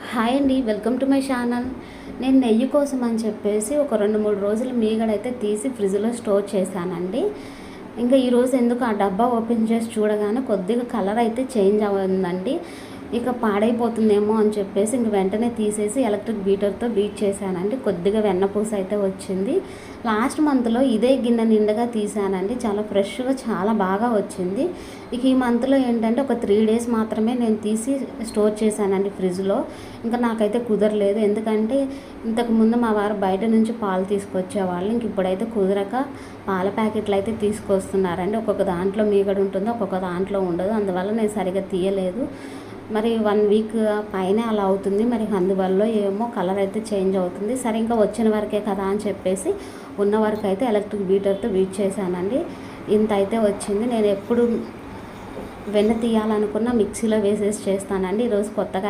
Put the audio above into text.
Hi అండి, welcome to my channel. నేను నెయ్యి కోసం అని చెప్పేసి ఒక 2-3 రోజులు మీగడైతే తీసి ఫ్రిడ్జ్లో స్టోర్ చేశానండి. ఇంకా ఈరోజు ఎందుకు ఆ డబ్బా ఓపెన్ చేసి చూడగానే కొద్దిగా కలర్ అయితే చేంజ్ అవ్వదండి. ఇక పాడైపోతుందేమో అని చెప్పేసి ఇంక వెంటనే తీసేసి ఎలక్ట్రిక్ బీటర్తో బీట్ చేశానండి. కొద్దిగా వెన్నపూస అయితే వచ్చింది. లాస్ట్ మంత్లో ఇదే గిన్నె నిండుగా తీసానండి. చాలా ఫ్రెష్గా చాలా బాగా వచ్చింది. ఇక ఈ మంత్లో ఏంటంటే ఒక 3 డేస్ మాత్రమే నేను తీసి స్టోర్ చేశానండి ఫ్రిడ్జ్లో. ఇంకా నాకైతే కుదరలేదు, ఎందుకంటే ఇంతకుముందు మా వారు బయట నుంచి పాలు తీసుకొచ్చేవాళ్ళు. ఇంక ఇప్పుడైతే కుదరక పాల ప్యాకెట్లు అయితే తీసుకొస్తున్నారండి. ఒక్కొక్క దాంట్లో మీగడ ఉంటుంది, ఒక్కొక్క దాంట్లో ఉండదు. అందువల్ల నేను సరిగ్గా తీయలేదు. మరి 1 వీక్ పైనే అలా అవుతుంది. మరి అందువల్ల ఏమో కలర్ అయితే చేంజ్ అవుతుంది. సరే ఇంకా వచ్చిన వరకే కదా అని చెప్పేసి ఉన్న వరకు అయితే ఎలక్ట్రిక్ బీటర్తో బీట్ చేశానండి. ఇంత అయితే వచ్చింది. నేను ఎప్పుడు వెన్న తీయాలనుకున్న మిక్సీలో వేసేసి చేస్తానండి. ఈరోజు కొత్తగా